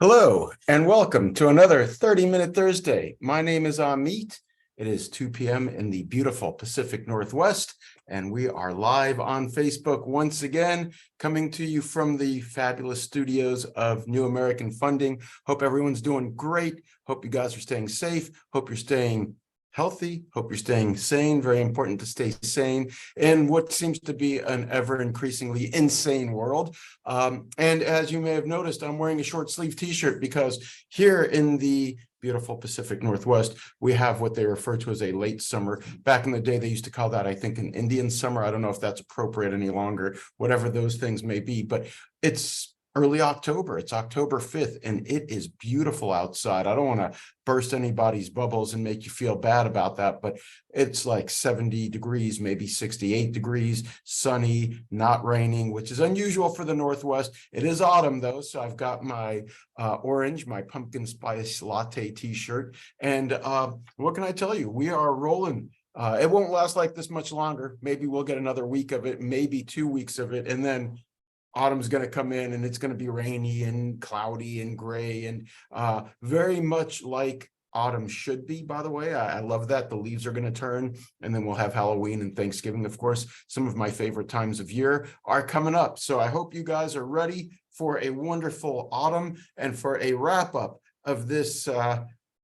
Hello and welcome to another 30-minute Thursday. My name is Amit. It is 2 p.m. in the beautiful Pacific Northwest, and we are live on Facebook once again, coming to you from the fabulous studios of New American Funding. Hope everyone's doing great. Hope you guys are staying safe. Hope you're staying healthy. Hope you're staying sane. Very important to stay sane in what seems to be an ever increasingly insane world. And as you may have noticed, I'm wearing a short sleeve t-shirt because here in the beautiful Pacific Northwest, we have what they refer to as a late summer. Back in the day, they used to call that, I think, an Indian summer. I don't know if that's appropriate any longer, whatever those things may be, but it's early October. It's October 5th, and it is beautiful outside. I don't want to burst anybody's bubbles and make you feel bad about that, but it's like 70 degrees, maybe 68 degrees, sunny, not raining, which is unusual for the Northwest. It is autumn, though, so I've got my orange, my pumpkin spice latte t-shirt. And what can I tell you? We are rolling. It won't last like this much longer. Maybe we'll get another week of it, maybe 2 weeks of it, and then autumn's going to come in and it's going to be rainy and cloudy and gray and very much like autumn should be, by the way. I love that. The leaves are going to turn, and then we'll have Halloween and Thanksgiving. Of course, some of my favorite times of year are coming up. So I hope you guys are ready for a wonderful autumn and for a wrap up of this,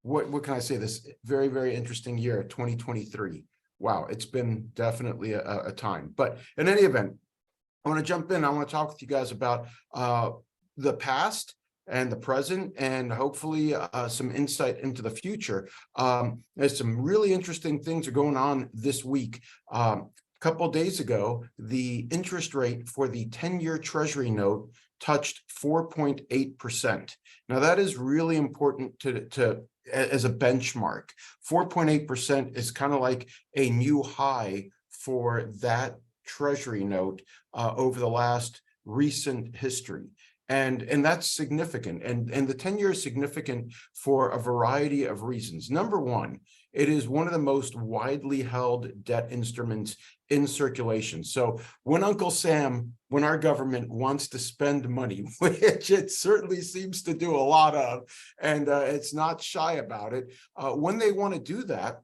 what can I say, this very, very interesting year, 2023. Wow, it's been definitely a time. But in any event, I want to jump in. I want to talk with you guys about the past and the present, and hopefully some insight into the future. There's some really interesting things are going on this week. A couple of days ago, the interest rate for the 10-year Treasury note touched 4.8%. Now, that is really important to as a benchmark. 4.8% is kind of like a new high for that Treasury note over the last recent history. And that's significant. And the 10-year is significant for a variety of reasons. Number one, it is one of the most widely held debt instruments in circulation. So when Uncle Sam, when our government wants to spend money, which it certainly seems to do a lot of, and it's not shy about it, when they want to do that,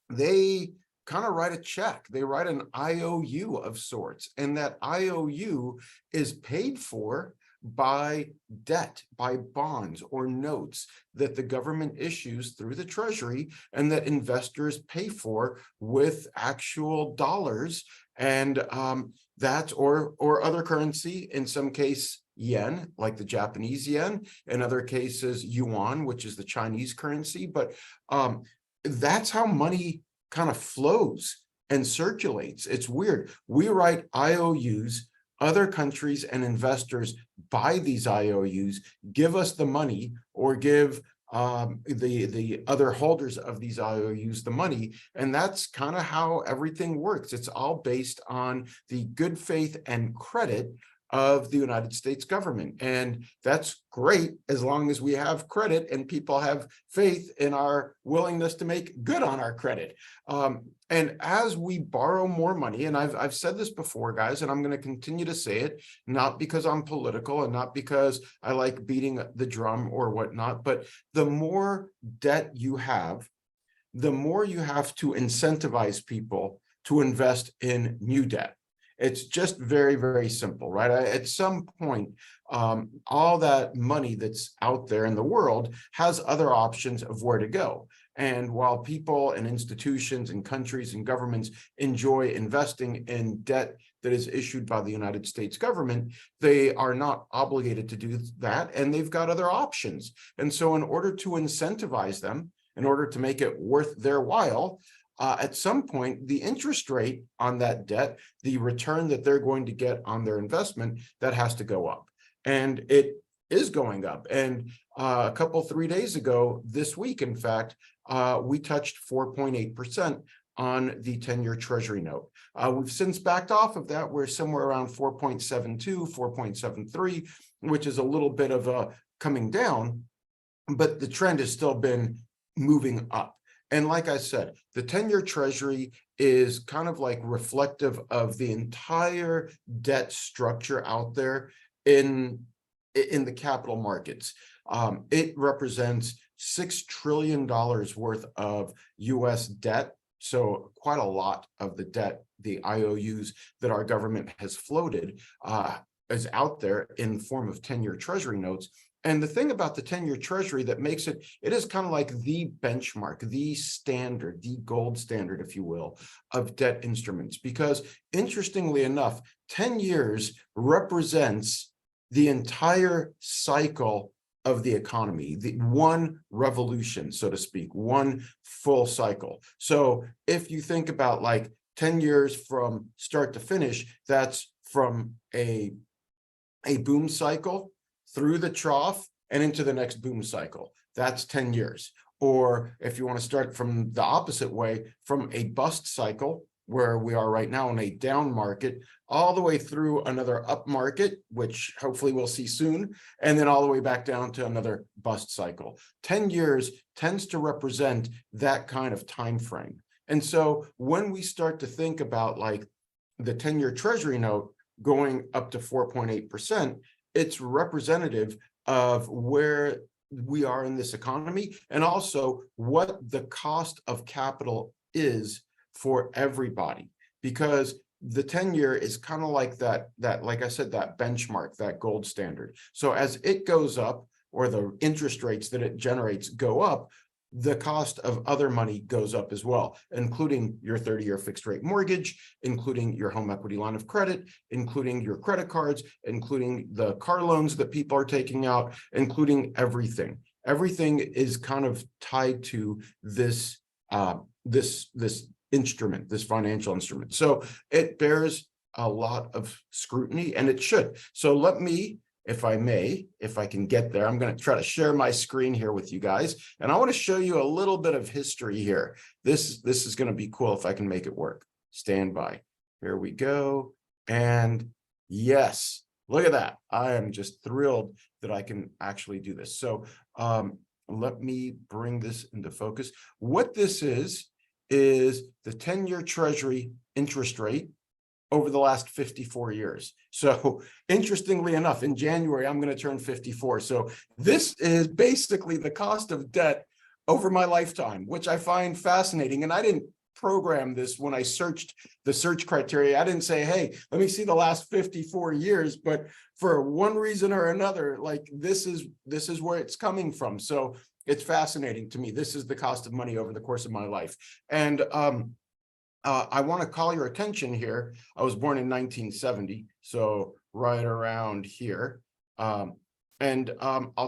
they kind of write a check. They write an IOU of sorts, and that IOU is paid for by debt, by bonds or notes that the government issues through the Treasury, and that investors pay for with actual dollars, and that or other currency, in some case yen, like the Japanese yen, in other cases yuan, which is the Chinese currency. But that's how money kind of flows and circulates. It's weird. We write IOUs, other countries and investors buy these IOUs, give us the money, or give the other holders of these IOUs the money. And that's kind of how everything works. It's all based on the good faith and credit of the United States government. And that's great as long as we have credit and people have faith in our willingness to make good on our credit. And as we borrow more money, and I've said this before, guys, and I'm going to continue to say it, not because I'm political and not because I like beating the drum or whatnot, but the more debt you have, the more you have to incentivize people to invest in new debt. It's just very, very simple, right? At some point, all that money that's out there in the world has other options of where to go. And while people and institutions and countries and governments enjoy investing in debt that is issued by the United States government, they are not obligated to do that, and they've got other options. And so in order to incentivize them, in order to make it worth their while, at some point, the interest rate on that debt, the return that they're going to get on their investment, that has to go up. And it is going up. And a couple, 3 days ago, this week, in fact, we touched 4.8% on the 10-year Treasury note. We've since backed off of that. We're somewhere around 4.72, 4.73, which is a little bit of a coming down, but the trend has still been moving up. And like I said, the 10-year Treasury is kind of like reflective of the entire debt structure out there in in the capital markets. It represents $6 trillion worth of US debt. So quite a lot of the debt, the IOUs that our government has floated, is out there in the form of 10-year treasury notes. And the thing about the 10-year treasury that makes it is kind of like the benchmark, the standard, the gold standard, if you will, of debt instruments. Because interestingly enough, 10 years represents the entire cycle of the economy, the one revolution, so to speak, one full cycle. So if you think about like 10 years from start to finish, that's from a boom cycle through the trough and into the next boom cycle. That's 10 years. Or if you want to start from the opposite way, from a bust cycle, where we are right now in a down market, all the way through another up market, which hopefully we'll see soon, and then all the way back down to another bust cycle. 10 years tends to represent that kind of time frame. And so when we start to think about like the 10-year treasury note going up to 4.8%, it's representative of where we are in this economy, and also what the cost of capital is for everybody. Because the 10-year is kind of like that, like I said, that benchmark, that gold standard. So as it goes up, or the interest rates that it generates go up, the cost of other money goes up as well, including your 30-year fixed rate mortgage, including your home equity line of credit, including your credit cards, including the car loans that people are taking out, including everything. Everything is kind of tied to this, this instrument, this financial instrument. So it bears a lot of scrutiny, and it should. So let me, if I may, if I can get there, I'm going to try to share my screen here with you guys. And I want to show you a little bit of history here. This is going to be cool if I can make it work. Stand by. Here we go. And yes, look at that. I am just thrilled that I can actually do this. So let me bring this into focus. What this is the 10-year treasury interest rate over the last 54 years. So interestingly enough, in January, I'm going to turn 54. So this is basically the cost of debt over my lifetime, which I find fascinating. And I didn't program this when I searched the search criteria. I didn't say, hey, let me see the last 54 years, but for one reason or another, like this is where it's coming from. So it's fascinating to me. This is the cost of money over the course of my life. And I want to call your attention here. I was born in 1970, so right around here. I'll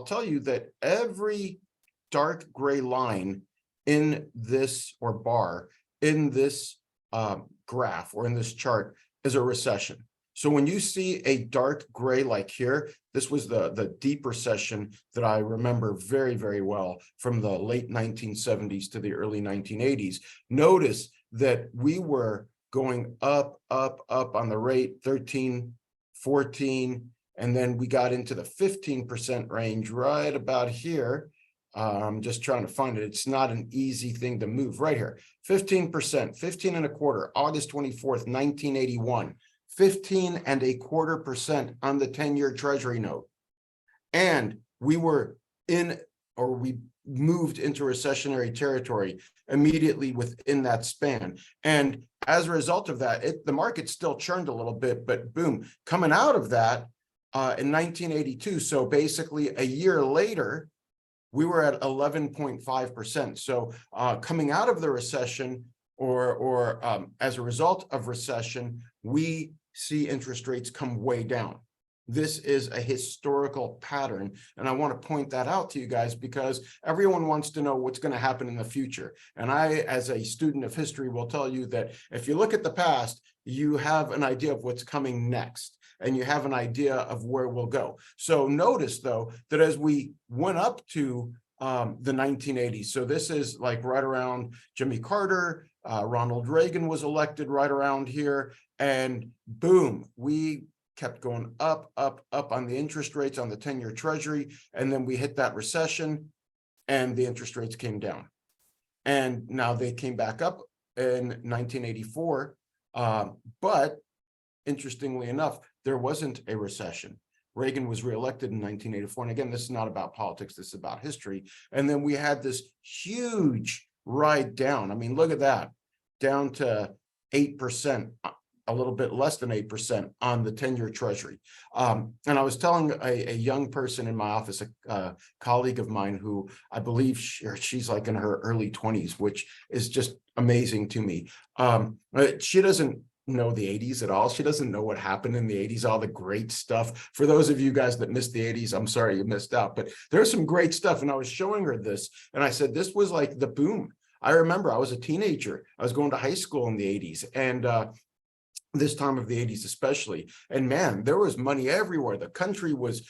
tell you that every dark gray line in this, or bar, in this graph or in this chart is a recession. So when you see a dark gray like here, this was the deep recession that I remember very, very well from the late 1970s to the early 1980s. Notice that we were going up, up, up on the rate, 13, 14, and then we got into the 15% range right about here. I'm just trying to find it. It's not an easy thing to move right here. 15%, 15 and a quarter, August 24th, 1981, 15.25% on the 10-year treasury note. And we were in, or we moved into recessionary territory immediately within that span. And as a result of that, the market still churned a little bit, but boom, coming out of that in 1982. So basically a year later, we were at 11.5%. So coming out of the recession, or as a result of recession, we see interest rates come way down. This is a historical pattern, and I want to point that out to you guys because everyone wants to know what's going to happen in the future. And I, as a student of history, will tell you that if you look at the past, you have an idea of what's coming next, and you have an idea of where we'll go. So notice, though, that as we went up to the 1980s, so this is like right around Jimmy Carter, Ronald Reagan was elected right around here, and boom, we kept going up, up, up on the interest rates on the 10-year treasury. And then we hit that recession and the interest rates came down. And now they came back up in 1984. But interestingly enough, there wasn't a recession. Reagan was reelected in 1984. And again, this is not about politics, this is about history. And then we had this huge ride down. I mean, look at that, down to 8%, a little bit less than 8% on the 10-year treasury. And I was telling a young person in my office, a colleague of mine who I believe she's like in her early 20s, which is just amazing to me. She doesn't know the 80s at all. She doesn't know what happened in the 80s, all the great stuff. For those of you guys that missed the 80s, I'm sorry you missed out, but there's some great stuff. And I was showing her this, and I said, this was like the boom. I remember I was a teenager. I was going to high school in the 80s, and this time of the 80s especially. And man, there was money everywhere. The country was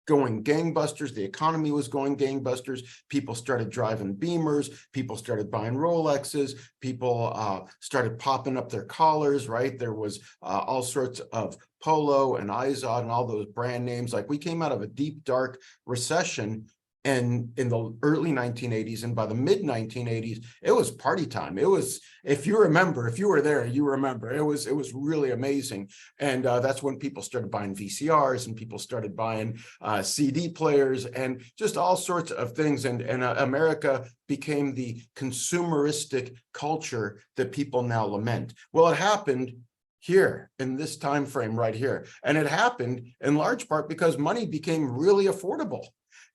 going gangbusters. The economy was going gangbusters. People started driving Beamers. People started buying Rolexes. People started popping up their collars, right? There was all sorts of Polo and Izod and all those brand names. Like, we came out of a deep, dark recession, and in the early 1980s, and by the mid 1980s, it was party time. It was, if you remember, if you were there, you remember, it was really amazing. And that's when people started buying VCRs, and people started buying CD players, and just all sorts of things. And America became the consumeristic culture that people now lament. Well, it happened here in this time frame right here. And it happened in large part because money became really affordable.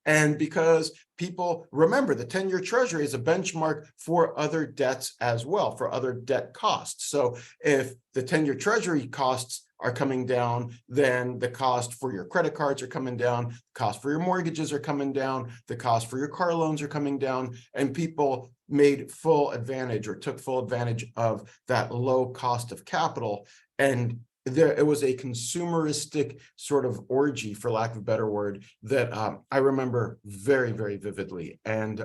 And because people remember, the 10-year treasury is a benchmark for other debts as well, for other debt costs. So if the 10-year treasury costs are coming down, then the cost for your credit cards are coming down, the cost for your mortgages are coming down, the cost for your car loans are coming down, and people made full advantage, or took full advantage of that low cost of capital. And it was a consumeristic sort of orgy, for lack of a better word, that I remember very, very vividly. And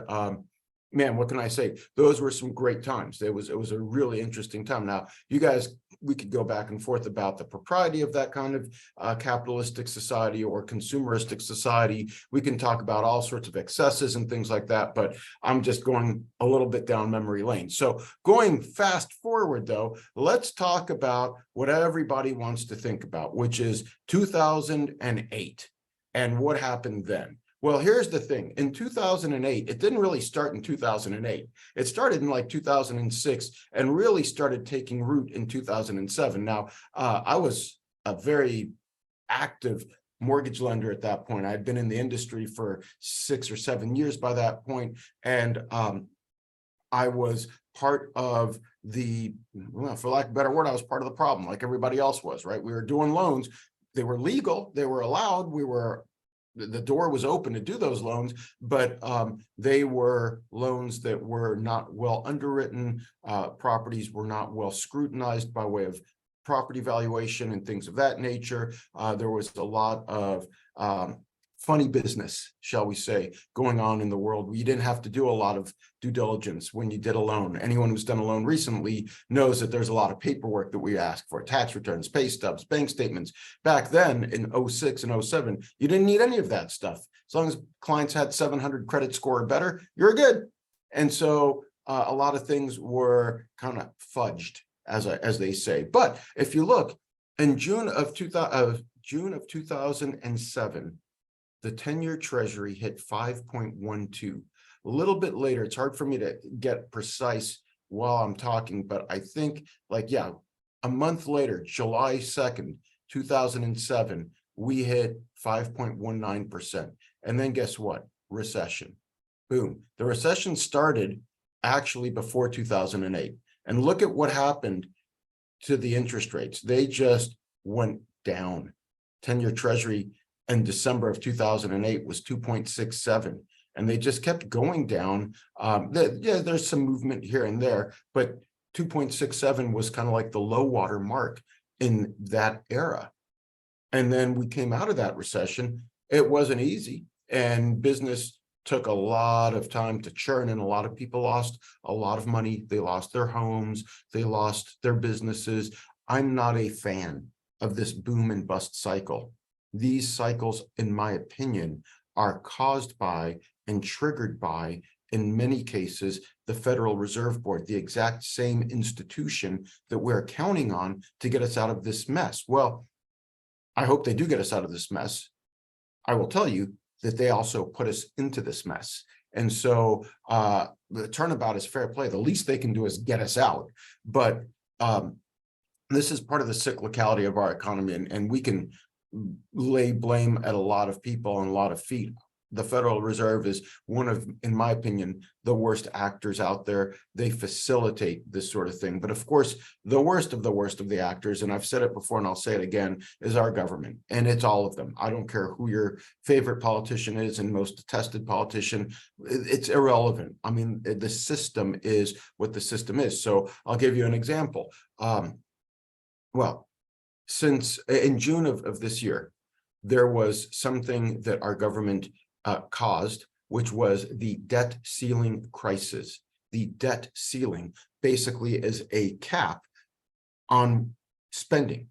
man, what can I say? Those were some great times. It was a really interesting time. Now, you guys, we could go back and forth about the propriety of that kind of capitalistic society or consumeristic society. We can talk about all sorts of excesses and things like that, but I'm just going a little bit down memory lane. So going fast forward, though, let's talk about what everybody wants to think about, which is 2008 and what happened then. Well, here's the thing. In 2008, it didn't really start in 2008. It started in like 2006 and really started taking root in 2007. Now, I was a very active mortgage lender at that point. I'd been in the industry for 6 or 7 years by that point. And I was part of the, well, for lack of a better word, I was part of the problem, like everybody else was, right? We were doing loans. They were legal. They were allowed. The door was open to do those loans, but they were loans that were not well underwritten. Properties were not well scrutinized by way of property valuation and things of that nature. There was a lot of funny business, shall we say, going on in the world. You didn't have to do a lot of due diligence when you did a loan. Anyone who's done a loan recently knows that there's a lot of paperwork that we ask for: tax returns, pay stubs, bank statements. Back then in 06 and 07, you didn't need any of that stuff. As long as clients had 700 credit score or better, you're good. And so a lot of things were kind of fudged, as they say. But if you look, in June of 2007, the 10-year treasury hit 5.12. A little bit later, it's hard for me to get precise while I'm talking, but I think, like, yeah, a month later, July 2nd, 2007, we hit 5.19%. And then guess what? Recession. Boom. The recession started actually before 2008. And look at what happened to the interest rates. They just went down. 10-year treasury in December of 2008 was 2.67, and they just kept going down. Yeah, there's some movement here and there, but 2.67 was kind of like the low water mark in that era. And then we came out of that recession. It wasn't easy, and business took a lot of time to churn, and a lot of people lost a lot of money. They lost their homes, they lost their businesses. I'm not a fan of this boom and bust cycle. These cycles, in my opinion, are caused by and triggered by, in many cases, the Federal Reserve Board, the exact same institution that we're counting on to get us out of this mess. Well, I hope they do get us out of this mess. I will tell you that they also put us into this mess. And so the turnabout is fair play. The least they can do is get us out. But this is part of the cyclicality of our economy, and we can lay blame at a lot of people and a lot of feet. The Federal Reserve is one of, in my opinion, the worst actors out there. They facilitate this sort of thing. But of course, the worst of the actors, and I've said it before and I'll say it again, is our government. And it's all of them. I don't care who your favorite politician is and most detested politician. It's irrelevant. I mean, the system is what the system is. So I'll give you an example. Well, since in June of this year, there was something that our government caused, which was the debt ceiling crisis. The debt ceiling basically is a cap on spending,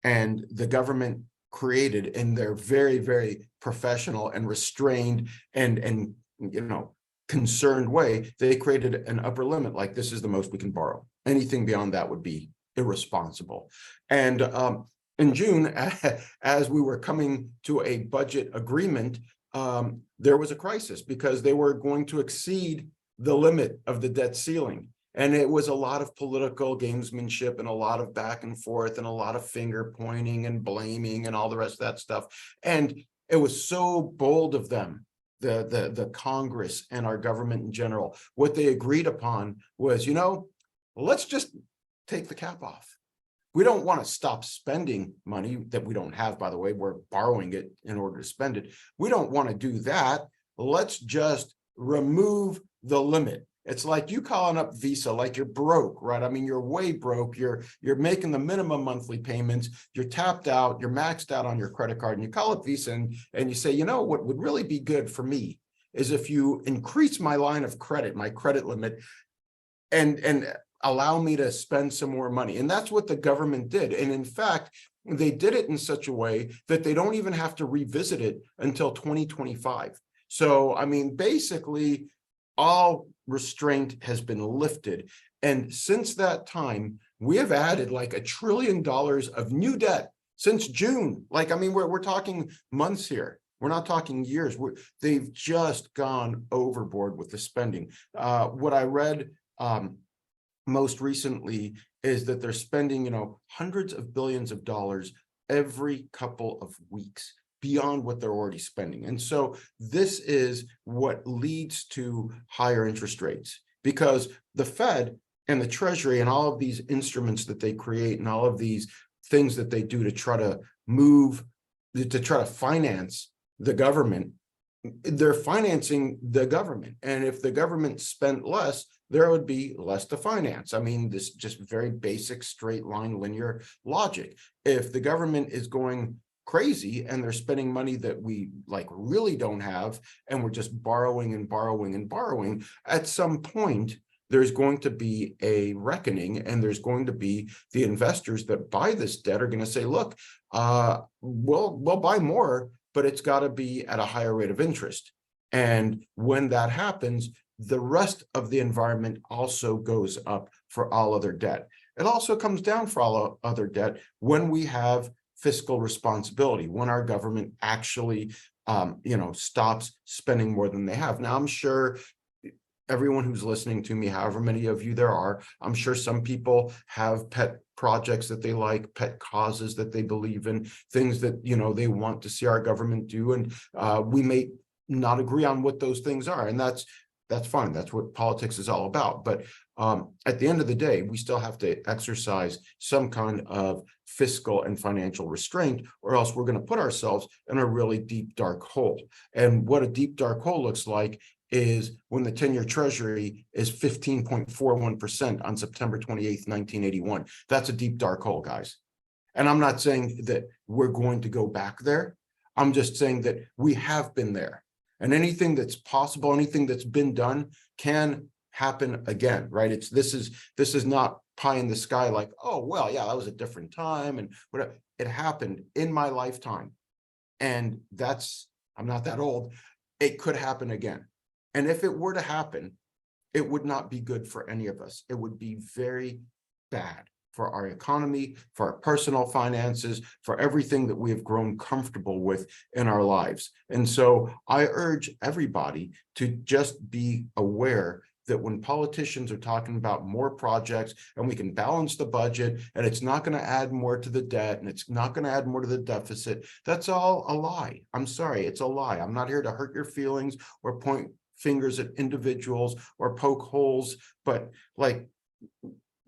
and the government created, in their very, very professional and restrained and concerned way, they created an upper limit, like this is the most we can borrow. Anything beyond that would be irresponsible. And in June, as we were coming to a budget agreement, there was a crisis because they were going to exceed the limit of the debt ceiling. And it was a lot of political gamesmanship and a lot of back and forth and a lot of finger pointing and blaming and all the rest of that stuff. And it was so bold of them, the Congress and our government in general. What they agreed upon was, let's just take the cap off. We don't want to stop spending money that we don't have, by the way. We're borrowing it in order to spend it. We don't want to do that. Let's just remove the limit. It's like you calling up Visa like you're broke, right? I mean, you're way broke. You're making the minimum monthly payments. You're tapped out. You're maxed out on your credit card. And you call up Visa and you say, what would really be good for me is if you increase my line of credit, my credit limit, and allow me to spend some more money. And that's what the government did. And in fact, they did it in such a way that they don't even have to revisit it until 2025. So, I mean, basically, all restraint has been lifted. And since that time, we have added like $1 trillion of new debt since June. Like, I mean, we're talking months here. We're not talking years. They've just gone overboard with the spending. What I read most recently is that they're spending, hundreds of billions of dollars every couple of weeks beyond what they're already spending. And so this is what leads to higher interest rates, because the Fed and the Treasury and all of these instruments that they create and all of these things that they do to try to finance the government, they're financing the government. And if the government spent less, there would be less to finance. I mean, this just very basic straight line linear logic. If the government is going crazy and they're spending money that we really don't have, and we're just borrowing and borrowing and borrowing, at some point there's going to be a reckoning, and there's going to be the investors that buy this debt are going to say, look, we'll buy more, but it's got to be at a higher rate of interest. And when that happens, the rest of the environment also goes up for all other debt. It also comes down for all other debt when we have fiscal responsibility, when our government actually, stops spending more than they have. Now, I'm sure everyone who's listening to me, however many of you there are, I'm sure some people have pet projects that they like, pet causes that they believe in, things that, they want to see our government do. And we may not agree on what those things are. And that's fine. That's what politics is all about. But at the end of the day, we still have to exercise some kind of fiscal and financial restraint, or else we're going to put ourselves in a really deep, dark hole. And what a deep, dark hole looks like is when the 10-year Treasury is 15.41% on September 28th, 1981. That's a deep, dark hole, guys. And I'm not saying that we're going to go back there. I'm just saying that we have been there. And anything that's possible, anything that's been done can happen again, right? This is not pie in the sky like, oh, well, yeah, that was a different time and whatever. It happened in my lifetime. And I'm not that old. It could happen again. And if it were to happen, it would not be good for any of us. It would be very bad. for our economy, for our personal finances, for everything that we have grown comfortable with in our lives. And so I urge everybody to just be aware that when politicians are talking about more projects and we can balance the budget and it's not going to add more to the debt and it's not going to add more to the deficit, that's all a lie. I'm sorry, it's a lie. I'm not here to hurt your feelings or point fingers at individuals or poke holes, but like,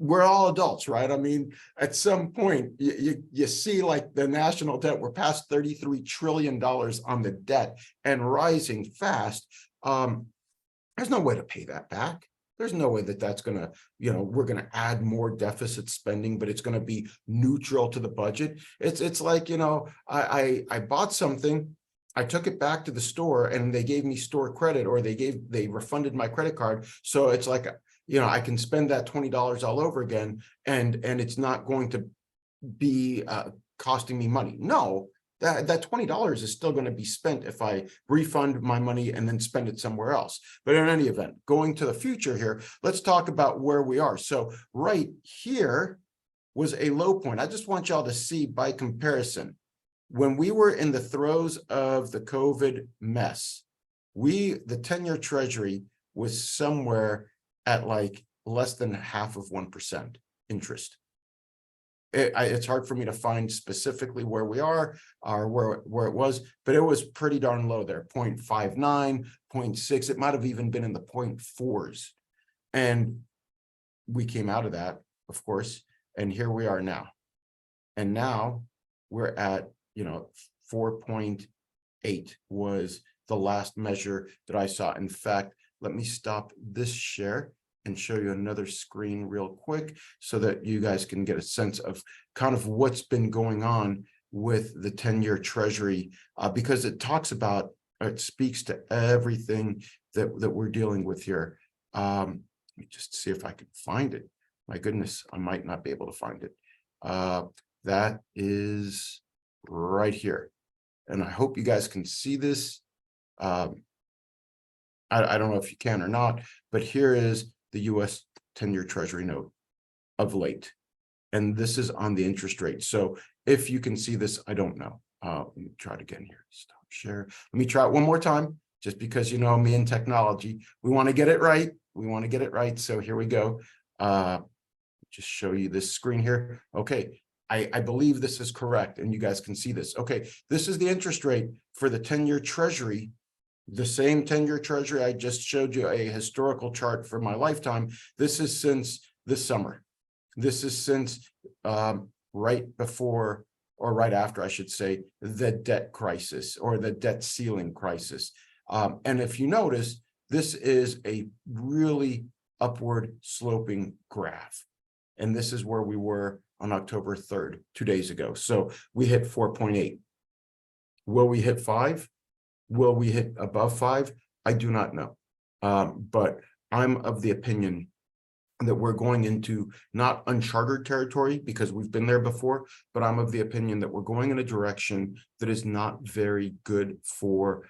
we're all adults, right? I mean, at some point, you see like the national debt, we're past $33 trillion on the debt and rising fast. There's no way to pay that back. There's no way that that's going to, we're going to add more deficit spending, but it's going to be neutral to the budget. It's like, I bought something, I took it back to the store and they gave me store credit, or they refunded my credit card. So it's like, I can spend that $20 all over again, and it's not going to be costing me money. No, that $20 is still going to be spent if I refund my money and then spend it somewhere else. But in any event, going to the future here, let's talk about where we are. So right here was a low point. I just want y'all to see by comparison, when we were in the throes of the COVID mess, the 10-year treasury was somewhere at like less than 0.5% interest. It's hard for me to find specifically where we are or where it was, but it was pretty darn low there, 0.59, 0.6. It might have even been in the 0.4s. And we came out of that, of course, and here we are now. And now we're at, 4.8 was the last measure that I saw. In fact, let me stop this share and show you another screen real quick so that you guys can get a sense of kind of what's been going on with the 10-year treasury, because it speaks to everything that we're dealing with here. Let me just see if I can find it. My goodness, I might not be able to find it. That is right here. And I hope you guys can see this. I don't know if you can or not, but here is the US 10-year treasury note of late. And this is on the interest rate. So if you can see this, I don't know. Let me try it again here. Stop share. Let me try it one more time, just because me and technology, we want to get it right. We want to get it right. So here we go. Just show you this screen here. Okay. I believe this is correct. And you guys can see this. Okay. This is the interest rate for the 10-year treasury. The same 10-year treasury. I just showed you a historical chart for my lifetime. This is since this summer. This is since right before, or right after, I should say, the debt crisis or the debt ceiling crisis. And if you notice, this is a really upward sloping graph. And this is where we were on October 3rd, 2 days ago. So we hit 4.8. Will we hit 5? Will we hit above 5? I do not know. But I'm of the opinion that we're going into not uncharted territory, because we've been there before, but I'm of the opinion that we're going in a direction that is not very good for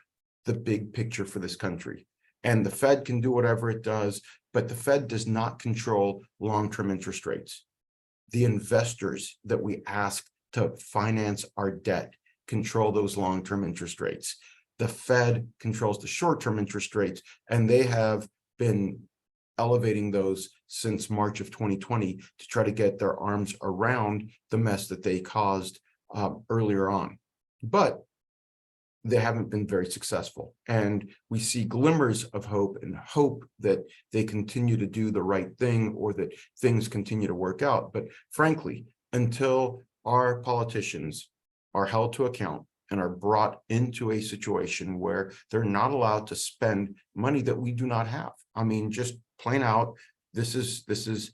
the big picture for this country. And the Fed can do whatever it does, but the Fed does not control long-term interest rates. The investors that we ask to finance our debt control those long-term interest rates. The Fed controls the short-term interest rates, and they have been elevating those since March of 2020 to try to get their arms around the mess that they caused earlier on. But they haven't been very successful. And we see glimmers of hope and hope that they continue to do the right thing or that things continue to work out. But frankly, until our politicians are held to account and are brought into a situation where they're not allowed to spend money that we do not have. I mean, just plain out, this is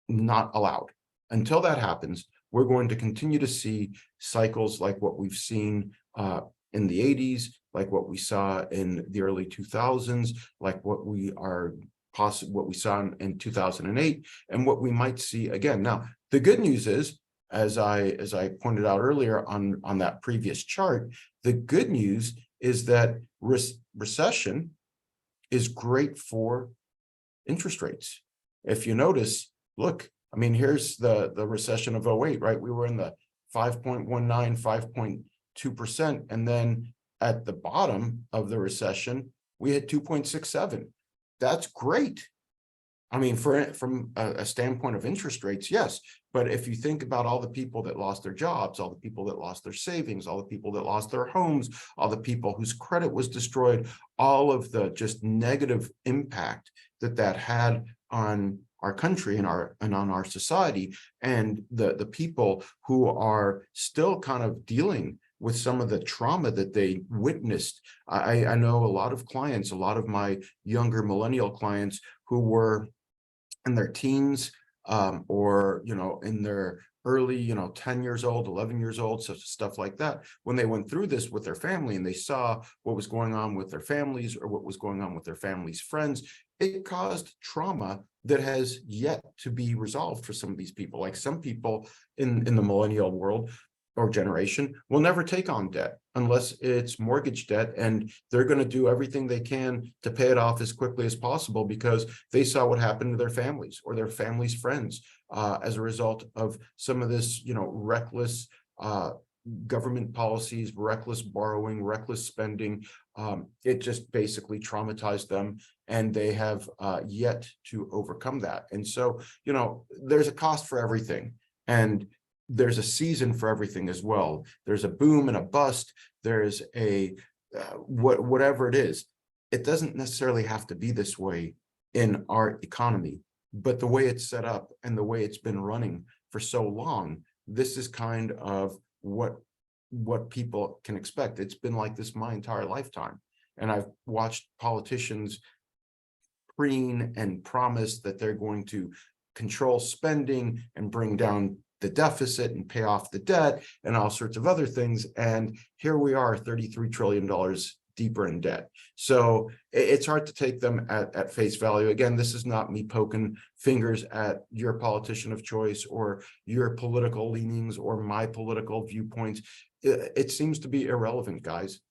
not allowed. Until that happens, we're going to continue to see cycles like what we've seen in the 80s, like what we saw in the early 2000s, like what we saw in 2008, and what we might see again. Now, the good news is, as I pointed out earlier on that previous chart, the good news is that recession is great for interest rates. If you notice, look, I mean, here's the recession of '08, right? We were in the 5.19, 5.2%. And then at the bottom of the recession, we had 2.67. That's great. I mean, from a standpoint of interest rates, yes. But if you think about all the people that lost their jobs, all the people that lost their savings, all the people that lost their homes, all the people whose credit was destroyed, all of the just negative impact that had on our country and on our society, and the people who are still kind of dealing with some of the trauma that they witnessed. I know a lot of clients, a lot of my younger millennial clients who were in their teens, or, in their early, 10 years old, 11 years old, such stuff like that. When they went through this with their family and they saw what was going on with their families or what was going on with their family's friends, it caused trauma that has yet to be resolved for some of these people. Like some people in the millennial world or generation will never take on debt unless it's mortgage debt, and they're going to do everything they can to pay it off as quickly as possible because they saw what happened to their families or their families' friends as a result of some of this, reckless government policies, reckless borrowing, reckless spending. It just basically traumatized them, and they have yet to overcome that. And so, there's a cost for everything, and there's a season for everything as well. There's a boom and a bust. There's a whatever it is. It doesn't necessarily have to be this way in our economy, but the way it's set up and the way it's been running for so long, this is kind of what people can expect. It's been like this my entire lifetime, and I've watched politicians preen and promise that they're going to control spending and bring down the deficit and pay off the debt and all sorts of other things. And here we are, $33 trillion deeper in debt. So it's hard to take them at face value. Again, this is not me poking fingers at your politician of choice or your political leanings or my political viewpoints. It seems to be irrelevant, guys.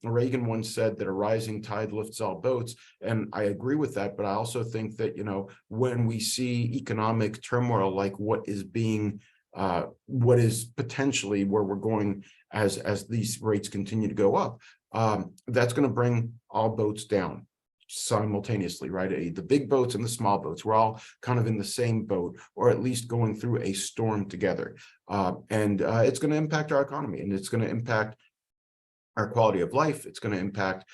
Reagan once said that a rising tide lifts all boats, and I agree with that. But I also think that, when we see economic turmoil like what is potentially where we're going as these rates continue to go up, that's going to bring all boats down simultaneously, right? The big boats and the small boats, we're all kind of in the same boat, or at least going through a storm together. And it's going to impact our economy, and it's going to impact our quality of life. It's going to impact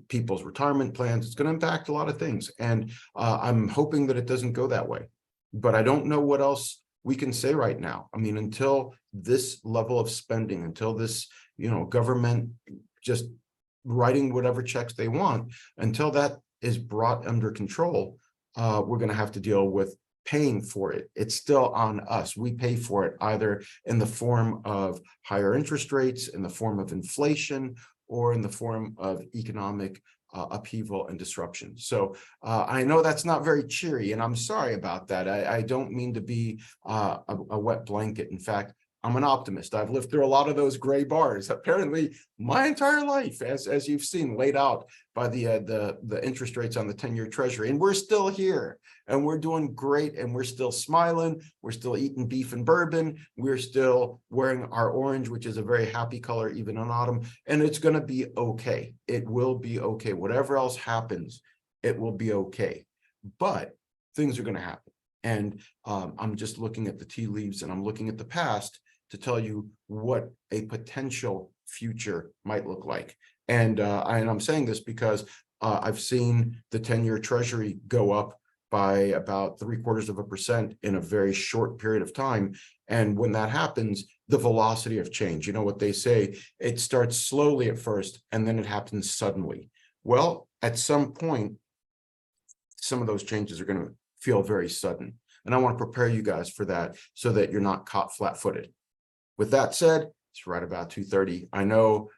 people's retirement plans. It's going to impact a lot of things. And I'm hoping that it doesn't go that way. But I don't know what else we can say right now. I mean, until this level of spending, until this, government just writing whatever checks they want, until that is brought under control, we're going to have to deal with paying for it. It's still on us. We pay for it either in the form of higher interest rates, in the form of inflation, or in the form of economic upheaval and disruption. So I know that's not very cheery, and I'm sorry about that. I don't mean to be a wet blanket. In fact, I'm an optimist. I've lived through a lot of those gray bars, apparently my entire life, as you've seen laid out by the interest rates on the 10-year Treasury. And we're still here, and we're doing great, and we're still smiling. We're still eating beef and bourbon. We're still wearing our orange, which is a very happy color, even in autumn. And it's going to be okay. It will be okay. Whatever else happens, it will be okay. But things are going to happen. And I'm just looking at the tea leaves, and I'm looking at the past to tell you what a potential future might look like. And I'm saying this because I've seen the 10-year Treasury go up by about 0.75% in a very short period of time. And when that happens, the velocity of change, what they say, it starts slowly at first, and then it happens suddenly. Well, at some point, some of those changes are going to feel very sudden. And I want to prepare you guys for that so that you're not caught flat-footed. With that said, it's right about 2:30. I know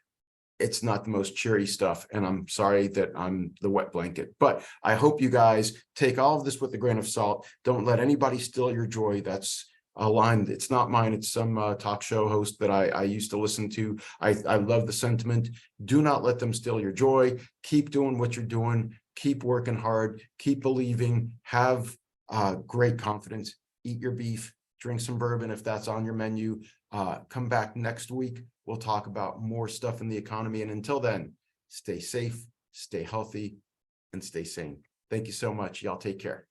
it's not the most cheery stuff, and I'm sorry that I'm the wet blanket, but I hope you guys take all of this with a grain of salt. Don't let anybody steal your joy. That's a line. It's not mine. It's some talk show host that I used to listen to. I love the sentiment. Do not let them steal your joy. Keep doing what you're doing. Keep working hard. Keep believing. Have great confidence. Eat your beef, drink some bourbon if that's on your menu. Come back next week. We'll talk about more stuff in the economy. And until then, stay safe, stay healthy, and stay sane. Thank you so much. Y'all take care.